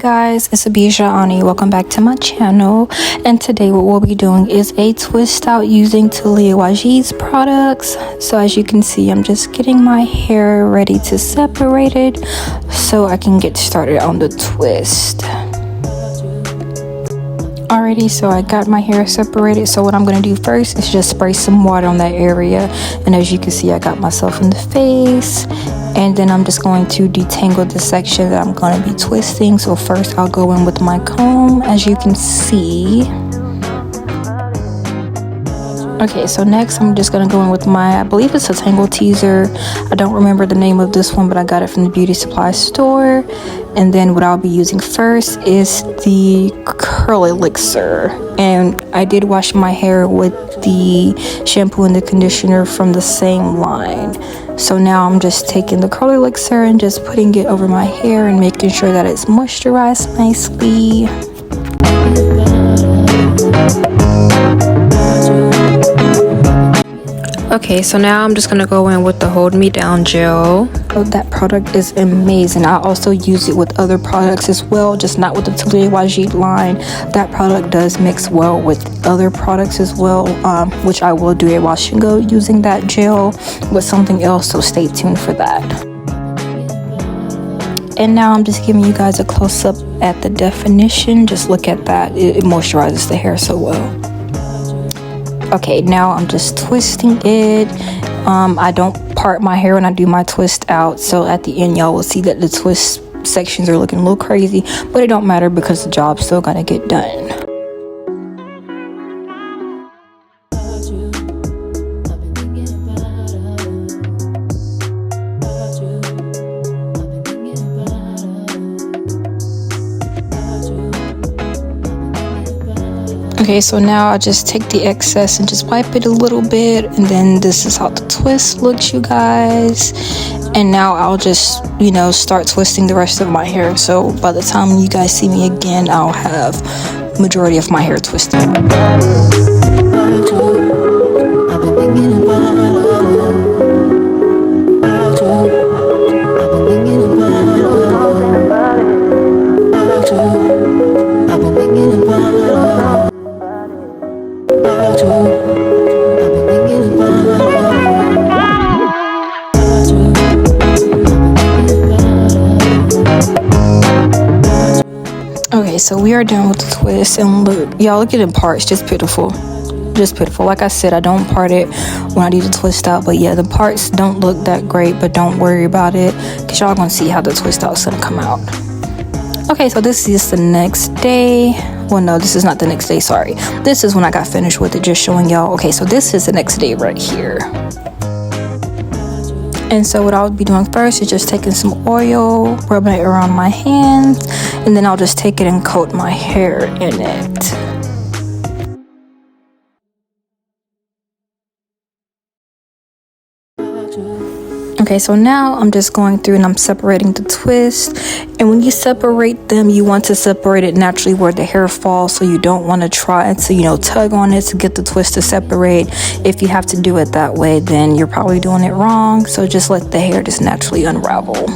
Guys, it's Abeje'h. Welcome back to my channel, and today what we'll be doing is a twist out using Heyyy's products. So as you can see, I'm just getting my hair ready to separate it so I can get started on the twist. Alrighty, so I got my hair separated. So what I'm going to do first is just spray some water on that area, and as you can see, I got myself in the face. And then I'm just going to detangle the section that I'm going to be twisting. So first I'll go in with my comb, as you can see. Okay, so next I'm just going to go in with my, I believe it's a Tangle Teaser. I don't remember the name of this one, but I got it from the beauty supply store. And then what I'll be using first is the Curl Elixir. And I did wash my hair with the shampoo and the conditioner from the same line. So now I'm just taking the Curl Elixir and just putting it over my hair and making sure that it's moisturized nicely. Okay, so now I'm just gonna go in with the Hold Me Down gel. Oh, that product is amazing. I also use it with other products as well, just not with the Heyyyy line. That product does mix well with other products as well, which I will do a wash and go using that gel with something else, so stay tuned for that. And now I'm just giving you guys a close-up at the definition. Just look at that. It moisturizes the hair so well. Okay, now I'm just twisting it. I don't part my hair when I do my twist out, so at the end y'all will see that the twist sections are looking a little crazy, but it don't matter because the job's still gonna get done. Okay, so now I just take the excess and just wipe it a little bit, and then this is how the twist looks, you guys. And now I'll just, start twisting the rest of my hair. So by the time you guys see me again, I'll have majority of my hair twisted. Okay, so we are done with the twist, and look, y'all, look at the parts, just pitiful. Like I said, I don't part it when I do the twist out, but yeah, the parts don't look that great, but don't worry about it because y'all gonna see how the twist out is gonna come out. Okay, so this is the next day. Well, no, this is not the next day, sorry. This is when I got finished with it, just showing y'all. Okay, so this is the next day right here. And so what I'll be doing first is just taking some oil, rubbing it around my hands, and then I'll just take it and coat my hair in it. Okay, so now I'm just going through and I'm separating the twist. And when you separate them, you want to separate it naturally where the hair falls, so you don't want to try to, tug on it to get the twist to separate. If you have to do it that way, then you're probably doing it wrong. So just let the hair just naturally unravel.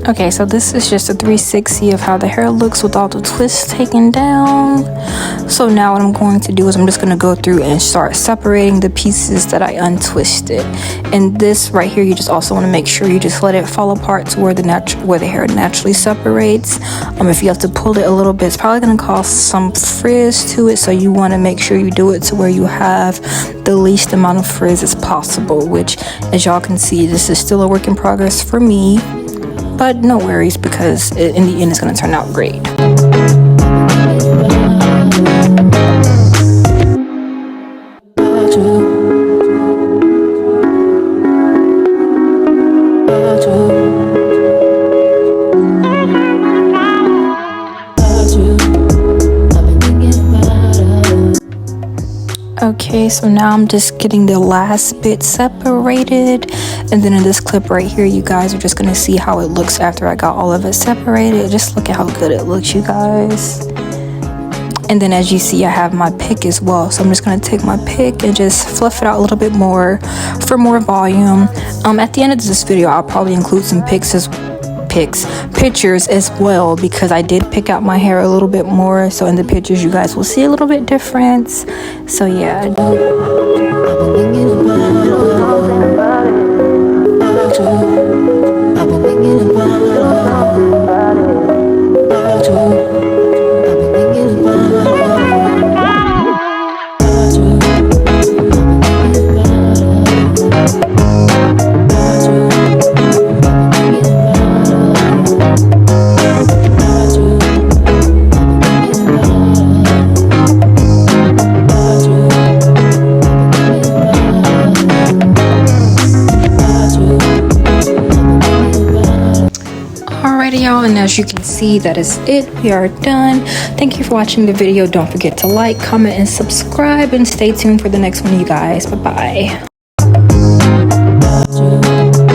Okay, so this is just a 360 of how the hair looks with all the twists taken down. So now what I'm going to do is I'm just going to go through and start separating the pieces that I untwisted. And this right here, you just also want to make sure you just let it fall apart to where the hair naturally separates. If you have to pull it a little bit, it's probably going to cause some frizz to it, so you want to make sure you do it to where you have the least amount of frizz as possible, which, as y'all can see, this is still a work in progress for me. But no worries, because in the end it's going to turn out great. Okay, so now I'm just getting the last bit separated, and then in this clip right here, you guys are just gonna see how it looks after I got all of it separated. Just look at how good it looks, you guys. And then as you see, I have my pick as well, so I'm just gonna take my pick and just fluff it out a little bit more for more volume. At the end of this video, I'll probably include some pictures as well, because I did pick out my hair a little bit more, so in the pictures you guys will see a little bit different. So yeah. Y'all, and as you can see, that is it. We are done. Thank you for watching the video. Don't forget to like, comment, and subscribe, and stay tuned for the next one, you guys. Bye bye.